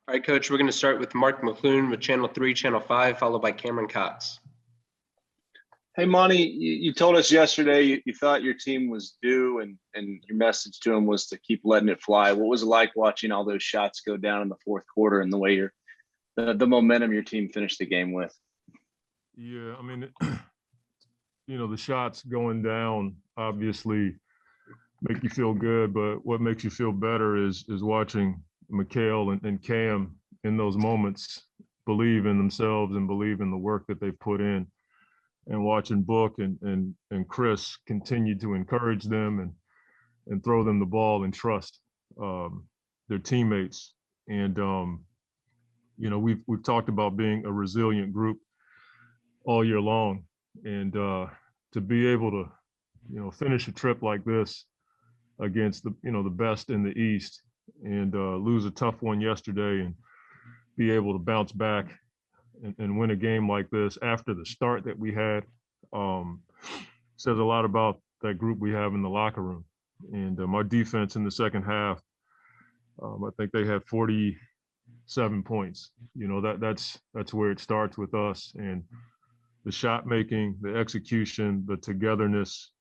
All right, Coach, we're going to start with Mark McClune with Channel 3, Channel 5, followed by Cameron Cox. Hey, Monty, you told us yesterday you thought your team was due, and your message to him was to keep letting it fly. What was it like watching all those shots go down in the fourth quarter and the way the momentum your team finished the game with? Yeah, I mean, the shots going down obviously make you feel good, but what makes you feel better is watching Mikal and Cam in those moments believe in themselves and believe in the work that they put in, and watching Book and Chris continue to encourage them and throw them the ball and trust their teammates. And we've talked about being a resilient group all year long, and to be able to finish a trip like this against the best in the East and lose a tough one yesterday and be able to bounce back and win a game like this after the start that we had says a lot about that group we have in the locker room. And our defense in the second half, I think they had 47 points. That's where it starts with us, and the shot making, the execution, the togetherness,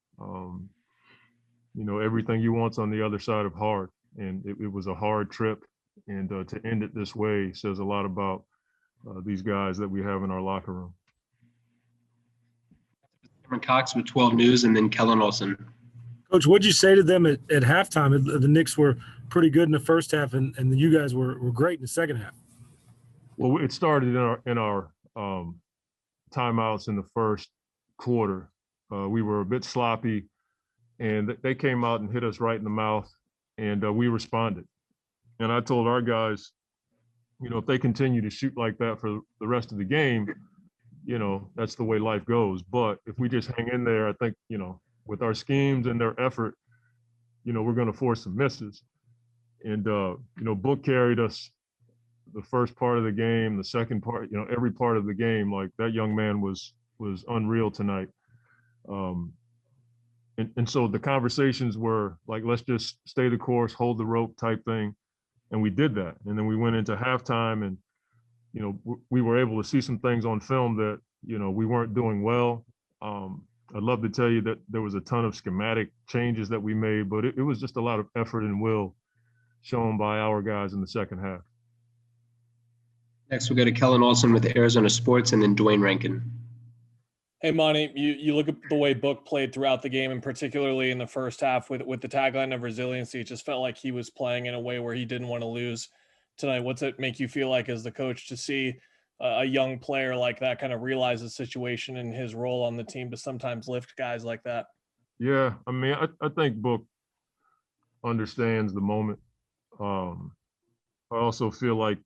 everything you want's on the other side of hard. And it was a hard trip, and to end it this way says a lot about these guys that we have in our locker room. Cameron Cox with 12 News, and then Kellen Olson. Coach, what'd you say to them at halftime? The Knicks were pretty good in the first half, and you guys were great in the second half. Well, it started in our timeouts in the first quarter. We were a bit sloppy, and they came out and hit us right in the mouth, and we responded. And I told our guys, if they continue to shoot like that for the rest of the game, that's the way life goes. But if we just hang in there, I think, with our schemes and their effort, we're going to force some misses. And, Book carried us the first part of the game, the second part, every part of the game. Like, that young man was unreal tonight. And so the conversations were like, let's just stay the course, hold the rope type thing. And we did that. And then we went into halftime, and, we were able to see some things on film that, we weren't doing well. I'd love to tell you that there was a ton of schematic changes that we made, but it was just a lot of effort and will shown by our guys in the second half. Next, we'll go to Kellen Olson with Arizona Sports, and then Dwayne Rankin. Hey, Monty, you look at the way Book played throughout the game, and particularly in the first half with the tagline of resiliency. It just felt like he was playing in a way where he didn't want to lose tonight. What's it make you feel like as the coach to see a young player like that kind of realize the situation and his role on the team to sometimes lift guys like that? Yeah, I mean, I think Book understands the moment. I also feel like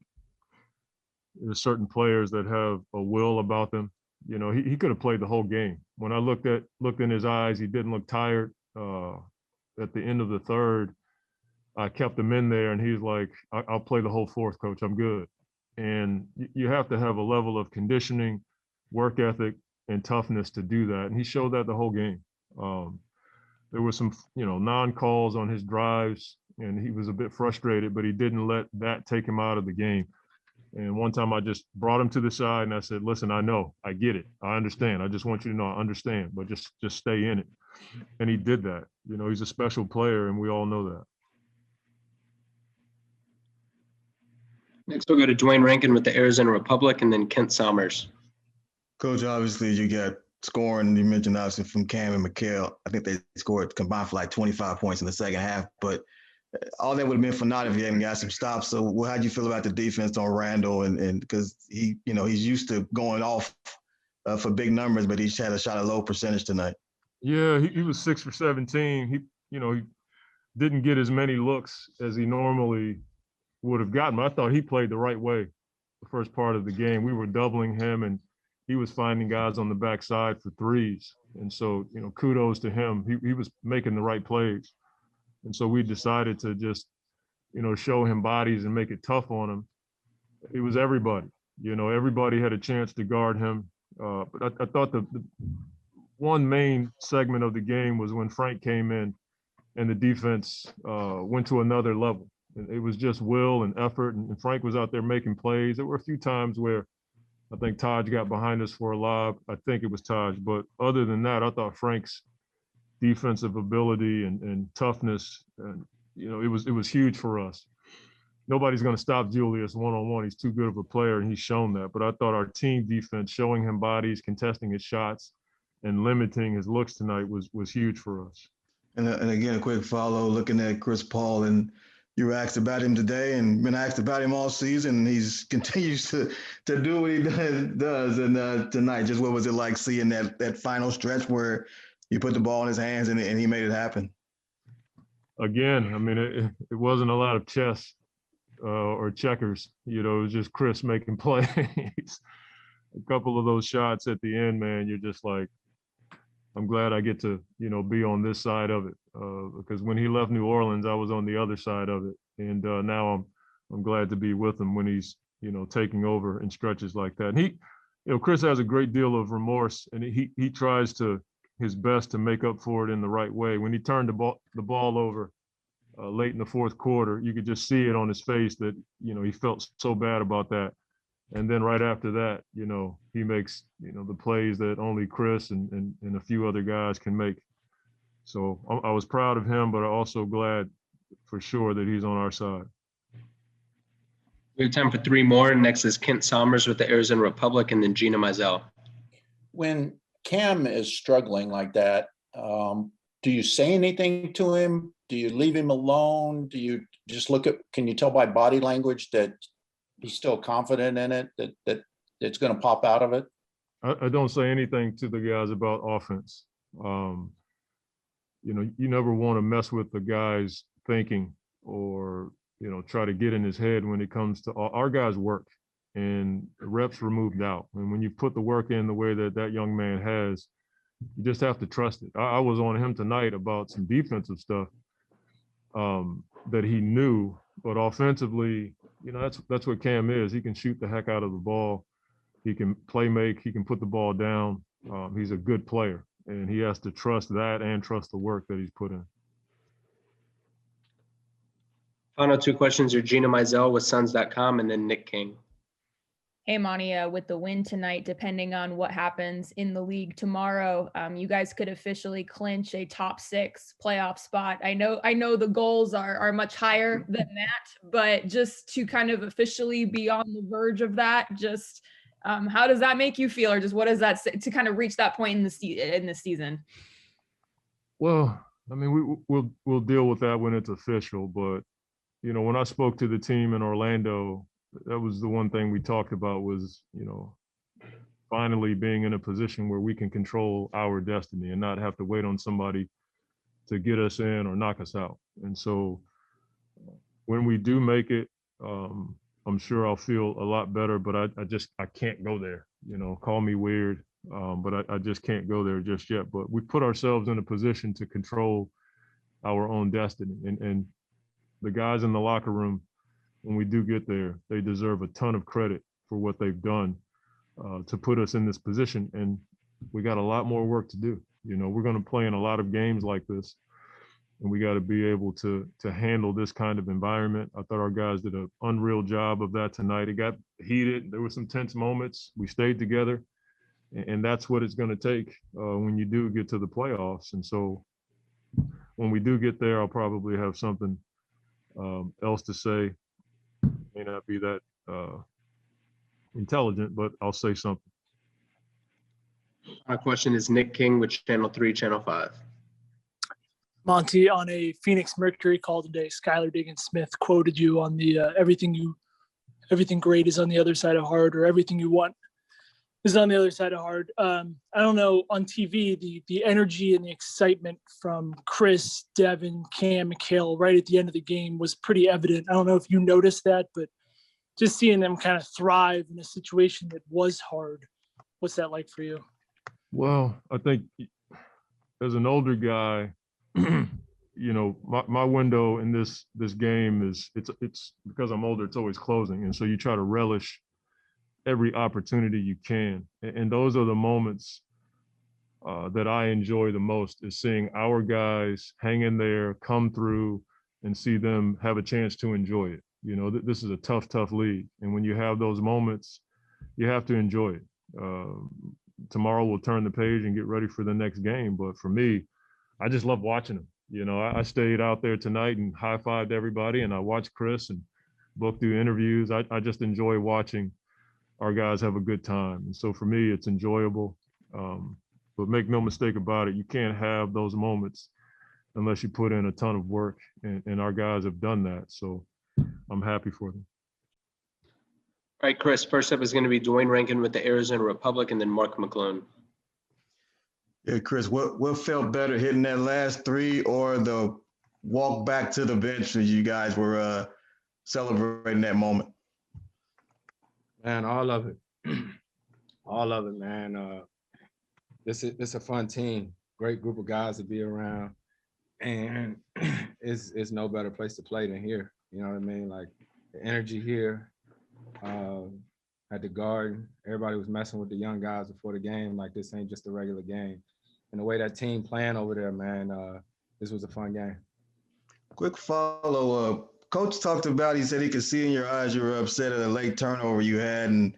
there's certain players that have a will about them. He could have played the whole game. When I looked in his eyes, he didn't look tired. At the end of the third, I kept him in there, and he's like, I'll play the whole fourth, coach. I'm good. And you have to have a level of conditioning, work ethic, and toughness to do that. And he showed that the whole game. There were some, non-calls on his drives, and he was a bit frustrated, but he didn't let that take him out of the game. And one time I just brought him to the side and I said, listen, I know, I get it. I understand. I just want you to know I understand, but just stay in it. And he did that. He's a special player, and we all know that. Next, we'll go to Dwayne Rankin with the Arizona Republic, and then Kent Somers. Coach, obviously you got scoring. You mentioned obviously from Cam and Mikal. I think they scored combined for like 25 points in the second half, but all that would have been for naught if he hadn't got some stops. So how do you feel about the defense on Randall? And because he's used to going off for big numbers, but he's had a shot at low percentage tonight. Yeah, he was 6 for 17. He didn't get as many looks as he normally would have gotten. But I thought he played the right way the first part of the game. We were doubling him, and he was finding guys on the backside for threes. And so, kudos to him. He was making the right plays. And so we decided to just, show him bodies and make it tough on him. It was everybody. Everybody had a chance to guard him. But I thought the one main segment of the game was when Frank came in and the defense went to another level. And it was just will and effort. And Frank was out there making plays. There were a few times where I think Taj got behind us for a lob. I think it was Taj. But other than that, I thought Frank's defensive ability and toughness, and it was huge for us. Nobody's going to stop Julius one-on-one. He's too good of a player, and he's shown that. But I thought our team defense, showing him bodies, contesting his shots, and limiting his looks tonight was huge for us. And again, a quick follow, looking at Chris Paul, and you were asked about him today and been asked about him all season, and he's continues to do what he does. And tonight, just what was it like seeing that final stretch where you put the ball in his hands and he made it happen? Again, I mean, it wasn't a lot of chess or checkers. It was just Chris making plays. A couple of those shots at the end, man, you're just like, I'm glad I get to, be on this side of it. Because when he left New Orleans, I was on the other side of it. And now I'm glad to be with him when he's, taking over in stretches like that. And he, Chris has a great deal of remorse, and he tries his best to make up for it in the right way. When he turned the ball over late in the fourth quarter, you could just see it on his face that, he felt so bad about that. And then right after that, he makes, the plays that only Chris and a few other guys can make. So I was proud of him, but I'm also glad for sure that he's on our side. We have time for three more. Next is Kent Somers with the Arizona Republic, and then Gina Mizell. When Cam is struggling like that, do you say anything to him? Do you leave him alone? Do you just can you tell by body language that he's still confident in it, that it's going to pop out of it? I don't say anything to the guys about offense. You never want to mess with the guy's thinking or, try to get in his head when it comes to our guys' work, and reps were moved out. And when you put the work in the way that young man has, you just have to trust it. I was on him tonight about some defensive stuff that he knew, but offensively, that's what Cam is. He can shoot the heck out of the ball. He can play make. He can put the ball down. He's a good player, and he has to trust that and trust the work that he's put in. Final two questions are Gina Mizell with Suns.com, and then Nick King. Hey, Monty, with the win tonight, depending on what happens in the league tomorrow, you guys could officially clinch a top 6 playoff spot. I know the goals are much higher than that, but just to kind of officially be on the verge of that, just how does that make you feel, or just what does that say to kind of reach that point in the season? Well, I mean, we'll deal with that when it's official, but when I spoke to the team in Orlando, that was the one thing we talked about was, finally being in a position where we can control our destiny and not have to wait on somebody to get us in or knock us out. And so when we do make it, I'm sure I'll feel a lot better, but I can't go there, call me weird, but I just can't go there just yet. But we put ourselves in a position to control our own destiny. And the guys in the locker room, when we do get there, they deserve a ton of credit for what they've done to put us in this position. And we got a lot more work to do. We're going to play in a lot of games like this, and we got to be able to handle this kind of environment. I thought our guys did an unreal job of that tonight. It got heated. There were some tense moments. We stayed together, and that's what it's going to take when you do get to the playoffs. And so when we do get there, I'll probably have something else to say. May not be that intelligent, but I'll say something. My question is Nick King with Channel 3, Channel 5. Monty, on a Phoenix Mercury call today, Skylar Diggins-Smith quoted you on the everything great is on the other side of hard, or everything you want is on the other side of hard. I don't know, on TV, the energy and the excitement from Chris, Devin, Cam, Mikal right at the end of the game was pretty evident. I don't know if you noticed that, but just seeing them kind of thrive in a situation that was hard. What's that like for you? Well, I think as an older guy, my window in this game is it's because I'm older, it's always closing. And so you try to relish every opportunity you can. And those are the moments that I enjoy the most, is seeing our guys hang in there, come through, and see them have a chance to enjoy it. You know, this is a tough league. And when you have those moments, you have to enjoy it. Tomorrow we'll turn the page and get ready for the next game. But for me, I just love watching them. You know, I stayed out there tonight and high-fived everybody, and I watched Chris and Book do interviews. I just enjoy watching our guys have a good time. And so for me, it's enjoyable. But make no mistake about it, you can't have those moments unless you put in a ton of work, and our guys have done that. So I'm happy for them. All right, Chris, first up is going to be Dwayne Rankin with the Arizona Republic, and then Mark McClone. Yeah, Chris, what felt better, hitting that last three or the walk back to the bench as you guys were celebrating that moment? Man, all of it. All of it, man. It's a fun team, great group of guys to be around. And it's no better place to play than here. You know what I mean? Like the energy here at the Garden, everybody was messing with the young guys before the game. Like this ain't just a regular game. And the way that team playing over there, man, this was a fun game. Quick follow-up. Coach talked about, he said he could see in your eyes you were upset at a late turnover you had. And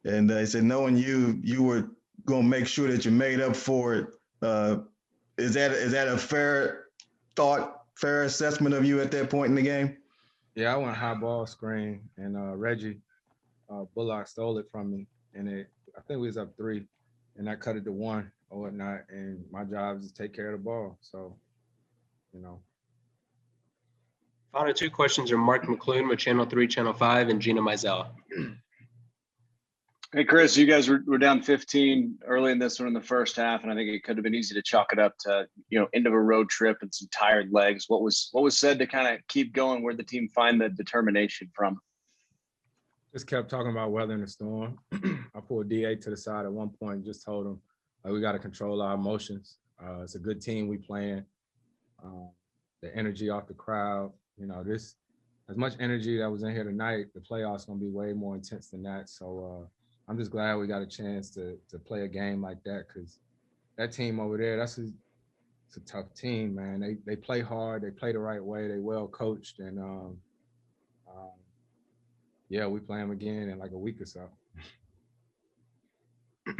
he said, knowing you were going to make sure that you made up for it. Is that a fair thought, fair assessment of you at that point in the game? Yeah, I went high ball screen, and Reggie Bullock stole it from me. And I think we was up 3, and I cut it to 1 or whatnot. And my job is to take care of the ball. So, you know. Final 2 questions are Mark McClune with Channel 3, Channel 5, and Gina Mizell. Hey, Chris, you guys were down 15 early in this one in the first half, and I think it could have been easy to chalk it up to, end of a road trip and some tired legs. What was said to kind of keep going? Where'd the team find the determination from? Just kept talking about weathering the storm. I pulled DA to the side at one point and just told him, we got to control our emotions. It's a good team we playing. The energy off the crowd, this as much energy that was in here tonight, the playoffs going to be way more intense than that. So I'm just glad we got a chance to play a game like that, because that team over there, it's a tough team, man. They play hard, they play the right way, they well coached, and yeah, we play them again in like a week or so.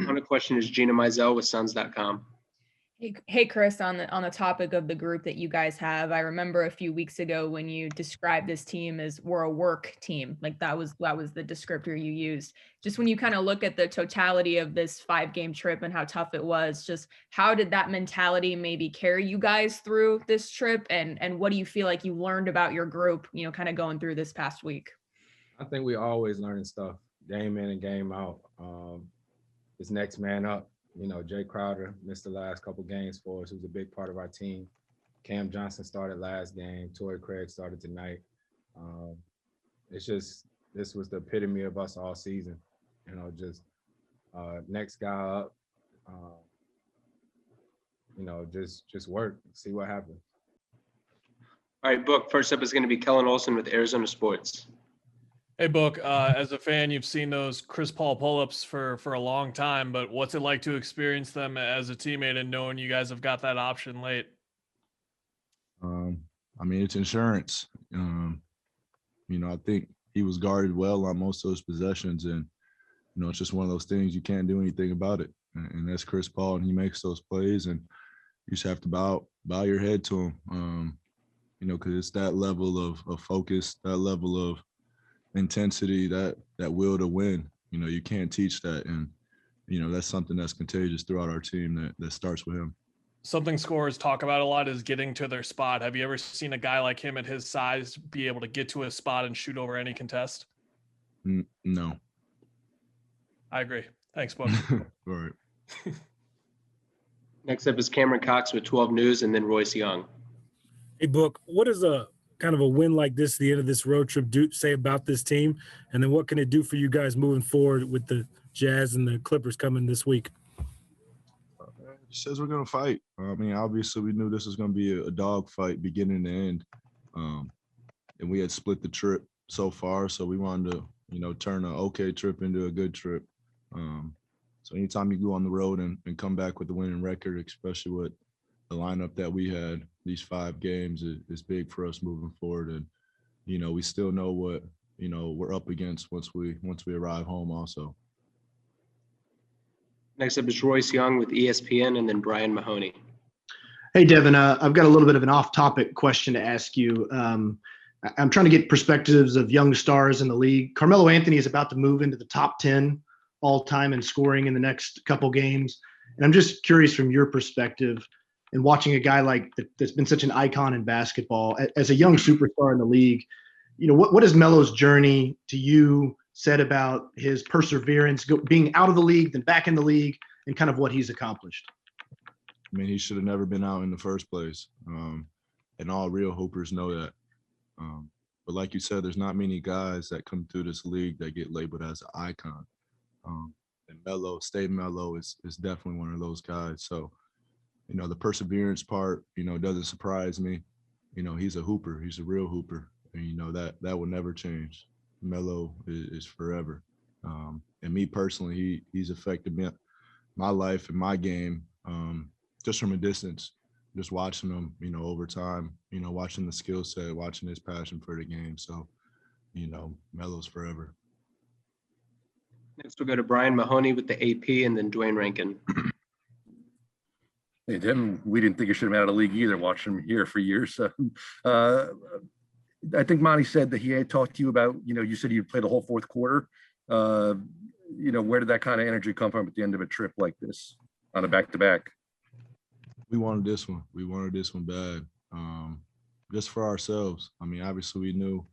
Final question is Gina Mizell with Suns.com. Hey, Chris, on the topic of the group that you guys have, I remember a few weeks ago when you described this team as we're a work team. Like that was the descriptor you used. Just when you kind of look at the totality of this 5-game trip and how tough it was, just how did that mentality maybe carry you guys through this trip? And what do you feel like you learned about your group, kind of going through this past week? I think we always learning stuff, game in and game out. It's next man up. Jay Crowder missed the last couple games for us. He was a big part of our team. Cam Johnson started last game. Torrey Craig started tonight. It's just, this was the epitome of us all season. Just next guy up, just work, see what happens. All right, Book, first up is going to be Kellen Olson with Arizona Sports. Hey, Book, as a fan, you've seen those Chris Paul pull-ups for a long time, but what's it like to experience them as a teammate and knowing you guys have got that option late? It's insurance. I think he was guarded well on most of those possessions, and, it's just one of those things you can't do anything about it. And that's Chris Paul, and he makes those plays, and you just have to bow your head to him, because it's that level of focus, that level of intensity, that will to win. You can't teach that, and that's something that's contagious throughout our team that starts with him. Something scorers talk about a lot is getting to their spot. Have you ever seen a guy like him at his size be able to get to a spot and shoot over any contest? No. I agree. Thanks, Book. All right. Next up is Cameron Cox with 12 News, and then Royce Young. Hey, Book, what is a kind of a win like this, the end of this road trip, say about this team? And then what can it do for you guys moving forward with the Jazz and the Clippers coming this week? It says we're going to fight. Obviously we knew this was going to be a dog fight beginning to end. And we had split the trip so far, so we wanted to, turn an okay trip into a good trip. So anytime you go on the road and come back with a winning record, especially with the lineup that we had, these 5 games is big for us moving forward. And, you know, we still know what, you know, we're up against once we arrive home also. Next up is Royce Young with ESPN, and then Brian Mahoney. Hey, Devin, I've got a little bit of an off-topic question to ask you. I'm trying to get perspectives of young stars in the league. Carmelo Anthony is about to move into the top 10 all-time in scoring in the next couple games. And I'm just curious from your perspective, and watching a guy like that's been such an icon in basketball as a young superstar in the league, you know, what is Melo's journey to you said about his perseverance, being out of the league, then back in the league, and kind of what he's accomplished? I mean, he should have never been out in the first place. And all real hoopers know that. But like you said, there's not many guys that come through this league that get labeled as an icon. And Melo, Stay Melo is definitely one of those guys. So, you know, the perseverance part, you know, doesn't surprise me. You know, he's a hooper. He's a real hooper. And, you know, that will never change. Melo is forever. And me personally, he's affected my life and my game just from a distance, just watching him, you know, over time, you know, watching the skill set, watching his passion for the game. So, you know, Melo's forever. Next, we'll go to Brian Mahoney with the AP, and then Dwayne Rankin. Hey, Devin, we didn't think you should have been out of the league either, watching him here for years. So, I think Monty said that he had talked to you about, you know, you said you played the whole fourth quarter. You know, where did that kind of energy come from at the end of a trip like this on a back-to-back? We wanted this one. We wanted this one bad, just for ourselves. I mean, obviously we knew,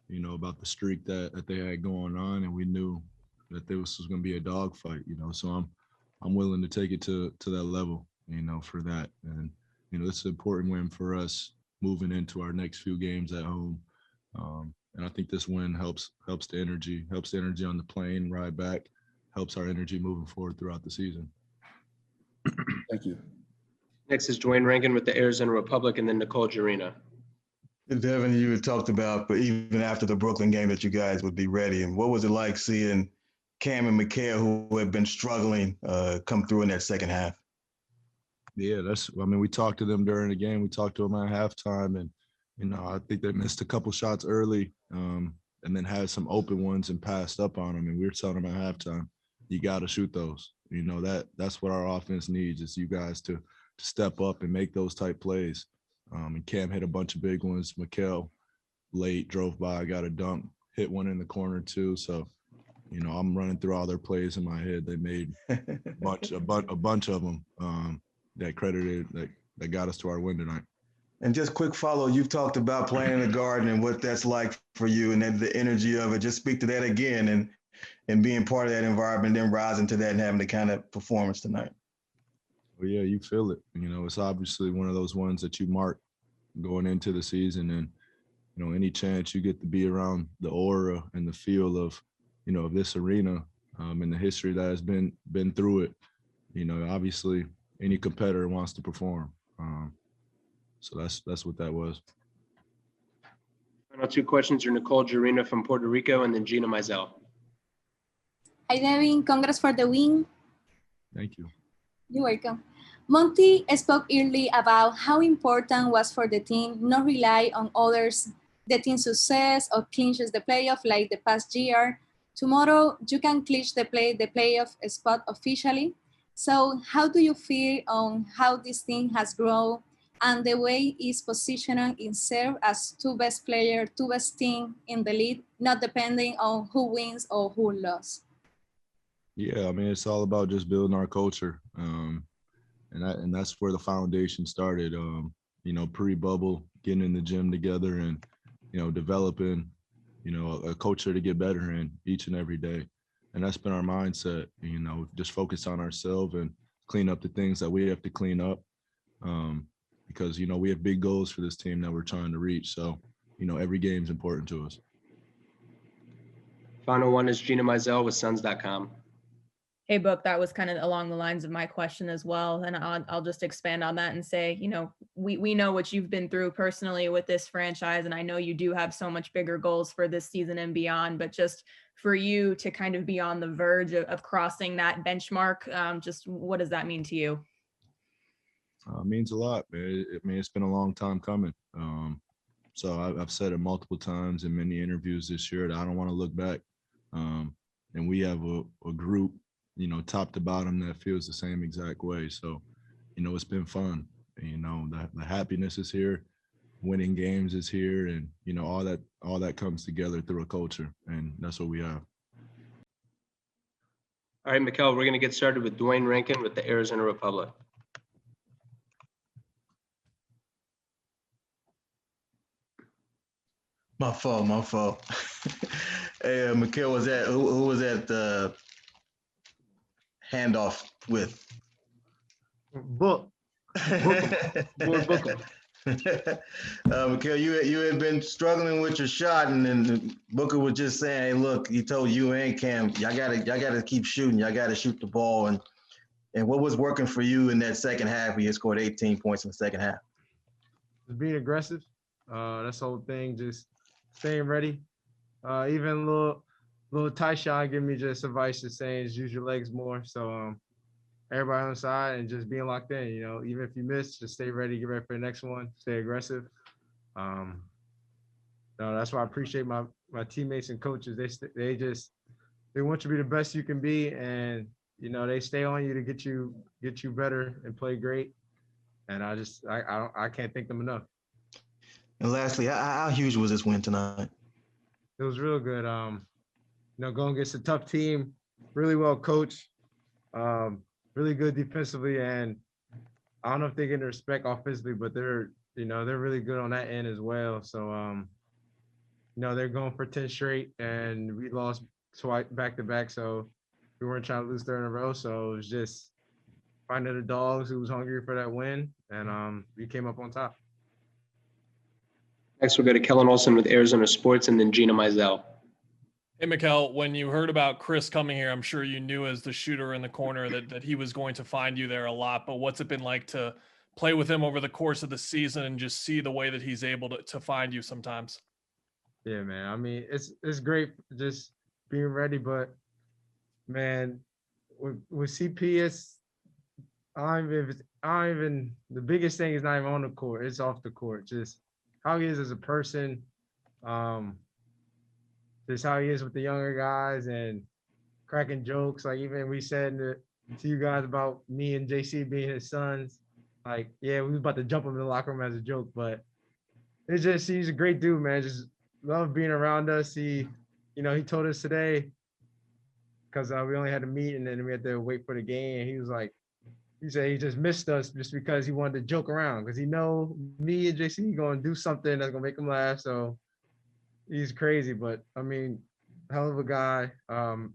you know, about the streak that they had going on, and we knew that this was going to be a dogfight, you know. So I'm willing to take it to that level, you know, for that. And, you know, it's an important win for us moving into our next few games at home. And I think this win helps the energy on the plane ride back, helps our energy moving forward throughout the season. Thank you. Next is Dwayne Rankin with the Arizona Republic, and then Nicole Jarina. Devin, you had talked about, but even after the Brooklyn game, that you guys would be ready. And what was it like seeing Cam and Mikal, who have been struggling, come through in that second half? Yeah, I mean, we talked to them during the game. We talked to them at halftime, and, you know, I think they missed a couple shots early, and then had some open ones and passed up on them. And we were telling them at halftime, you got to shoot those. You know, that's what our offense needs, is you guys to step up and make those type plays. And Cam hit a bunch of big ones. Mikal late drove by, got a dunk, hit one in the corner too. So, you know, I'm running through all their plays in my head. They made a bunch of them that got us to our win tonight. And just quick follow, you've talked about playing in the Garden and what that's like for you, and then the energy of it. Just speak to that again, and being part of that environment, then rising to that and having the kind of performance tonight. Well, yeah, you feel it. You know, it's obviously one of those ones that you mark going into the season, and, you know, any chance you get to be around the aura and the feel of, you know, of this arena, and the history that has been through it. You know, obviously any competitor wants to perform. So that's what that was. Final 2 questions are Nicole Jarina from Puerto Rico, and then Gina Mizell. Hi, Devin. Congrats for the win. Thank you. You're welcome. Monty spoke early about how important was for the team not rely on others, the team's success or clinches the playoff like the past year. Tomorrow, you can clinch the playoff spot officially. So how do you feel on how this team has grown and the way it's positioning itself as 2 best player, 2 best team in the league, not depending on who wins or who loses? Yeah, I mean, it's all about just building our culture. And that's where the foundation started, you know, pre-bubble, getting in the gym together and, you know, developing, you know, a culture to get better in each and every day. And that's been our mindset, you know, just focus on ourselves and clean up the things that we have to clean up. Because, you know, we have big goals for this team that we're trying to reach. So, you know, every game is important to us. Final one is Gina Mizell with Suns.com. Hey, Book, that was kind of along the lines of my question as well. And I'll just expand on that and say, you know, we know what you've been through personally with this franchise. And I know you do have so much bigger goals for this season and beyond, but just for you to kind of be on the verge of crossing that benchmark, just what does that mean to you? means a lot, man. I mean, it's been a long time coming. So I've said it multiple times in many interviews this year that I don't want to look back. And we have a group, top to bottom that feels the same exact way. So, it's been fun. The happiness is here, winning games is here, and all that comes together through a culture, and that's what we have. All right, Mikal, we're going to get started with Dwayne Rankin with the Arizona Republic. My fault. Hey, Mikal, who was that the handoff with? Booker. Mikal, you had been struggling with your shot, and then Booker was just saying, "Hey, look," he told you and Cam, y'all gotta keep shooting. Y'all gotta shoot the ball. And what was working for you in that second half? Where you scored 18 points in the second half. Just being aggressive. That's the whole thing. Just staying ready. Even little tight shot give me just advice to saying is use your legs more. So everybody on the side and just being locked in. Even if you miss, just stay ready, get ready for the next one, stay aggressive. That's why I appreciate my teammates and coaches. They want you to be the best you can be, and they stay on you to get you better and play great. And I can't thank them enough. And lastly, how huge was this win tonight? It was real good. Going against a tough team, really well coached, really good defensively, and I don't know if they get the respect offensively, but they're really good on that end as well. So they're going for 10 straight, and we lost twice back to back, so we weren't trying to lose third in a row. So it was just finding the dogs who was hungry for that win, and we came up on top. Next, we'll go to Kellen Olson with Arizona Sports, and then Gina Mizell. Hey, Mikal, when you heard about Chris coming here, I'm sure you knew as the shooter in the corner that he was going to find you there a lot. But what's it been like to play with him over the course of the season and just see the way that he's able to find you sometimes? Yeah, man. I mean, it's great just being ready, but man, with CP, the biggest thing is not even on the court. It's off the court. Just how he is as a person, just how he is with the younger guys and cracking jokes. Like even we said to you guys about me and JC being his sons. Like, yeah, we was about to jump him in the locker room as a joke, but it's just he's a great dude, man. Just love being around us. He told us today because we only had to meet and then we had to wait for the game. And he said he just missed us just because he wanted to joke around because he know me and JC going to do something that's going to make him laugh. So he's crazy, but I mean, hell of a guy. I'm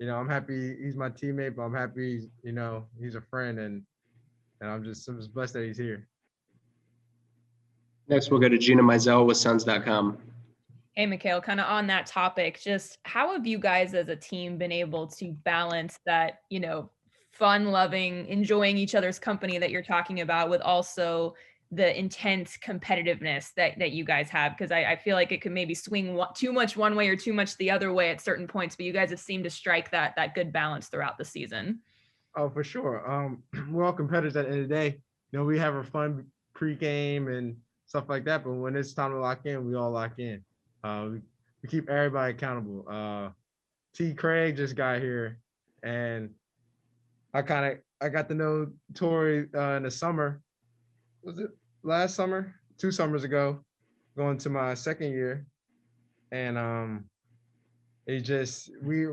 happy he's my teammate, but I'm happy, he's a friend and I'm just blessed that he's here. Next, we'll go to Gina Mizell with Suns.com. Hey, Mikal, kind of on that topic, just how have you guys as a team been able to balance that, fun-loving, enjoying each other's company that you're talking about with also the intense competitiveness that you guys have? Because I feel like it could maybe swing too much one way or too much the other way at certain points, but you guys have seemed to strike that good balance throughout the season. Oh, for sure. We're all competitors at the end of the day. We have our fun pregame and stuff like that, but when it's time to lock in, we all lock in. We keep everybody accountable. T. Craig just got here, and I got to know Tori in the summer. Was it last summer? 2 summers ago, going to my second year, and we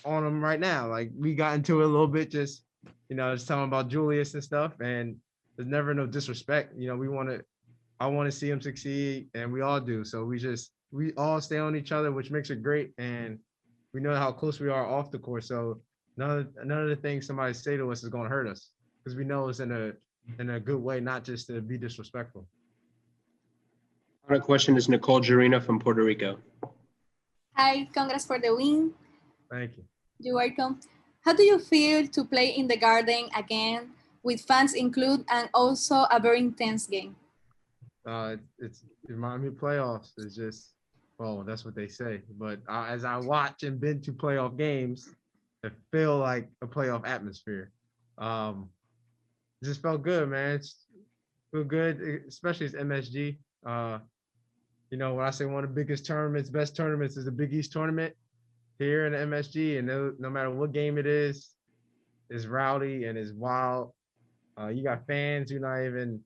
on him right now. Like we got into it a little bit, just telling about Julius and stuff, and there's never no disrespect. I want to see him succeed, and we all do. So we all stay on each other, which makes it great. And we know how close we are off the court. So none of the things somebody say to us is going to hurt us because we know it's in a good way, not just to be disrespectful. Our question is Nicole Jarina from Puerto Rico. Hi, congrats for the win. Thank you. You're welcome. How do you feel to play in the Garden again with fans included and also a very intense game? It reminds me of playoffs. It's just, well, that's what they say. But as I watch and been to playoff games, it feel like a playoff atmosphere. it just felt good, man. It's feel good, especially as MSG. You know, when I say one of the biggest tournaments, best tournaments is the Big East tournament here in the MSG, and no matter what game it is, it's rowdy and it's wild. You got fans who not even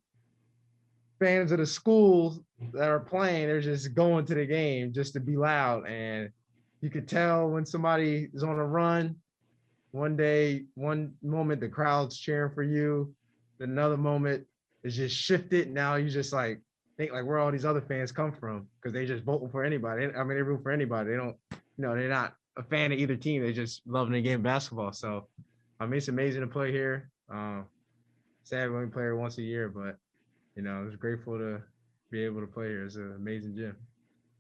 fans of the schools that are playing, they're just going to the game just to be loud. And you could tell when somebody is on a run, one moment the crowd's cheering for you, another moment is just shifted. Now you just like think like where all these other fans come from, because they just vote for anybody. I mean, they root for anybody. They don't, you know, they're not a fan of either team. They just loving the game of basketball. So I mean, it's amazing to play here. Sad we only play here once a year, but you know, I was grateful to be able to play here. It's an amazing gym.